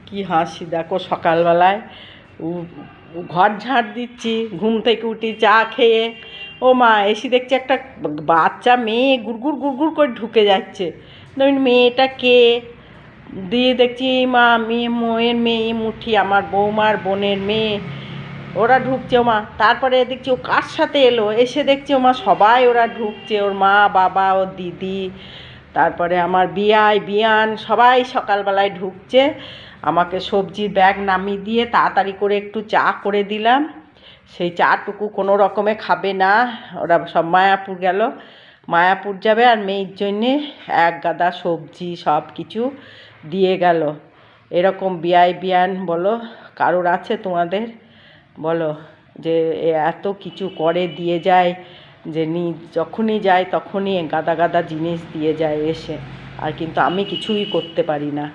কি হাসি দেখো, সকালবেলায় ঘর ঝাড় দিচ্ছি, ঘুম থেকে উঠি চা খেয়ে, ও মা এসে দেখছি একটা বাচ্চা মেয়ে গুড়গুড় গুড়গুড় করে ঢুকে যাচ্ছে। মেয়েটা কে? দিয়ে দেখছি মা মেয়ের মেয়ে মুঠি, আমার বৌমার বোনের মেয়ে, ওরা ঢুকছে। ও মা তারপরে দেখছি ও কার সাথে এলো, এসে দেখছি ও মা সবাই ওরা ঢুকছে, ওর মা বাবা ওর দিদি, তারপরে আমার বিয়ান সবাই সকালবেলায় ঢুকছে। আমাকে সবজির ব্যাগ নামিয়ে দিয়ে তাড়াতাড়ি করে একটু চা করে দিলাম। সেই চাটুকু কোনো রকমে খাবে না, ওরা সব মায়াপুর গেল, মায়াপুর যাবে, আর মেয়ের জন্যে এক গাদা সবজি সব কিছু দিয়ে গেল। এরকম বিয়ান বলো কারোর আছে তোমাদের? বলো যে এত কিছু করে দিয়ে যায়, যে যখনই যায় তখনই গাদা গাদা জিনিস দিয়ে যায় এসে, আর কিন্তু আমি কিছুই করতে পারি না।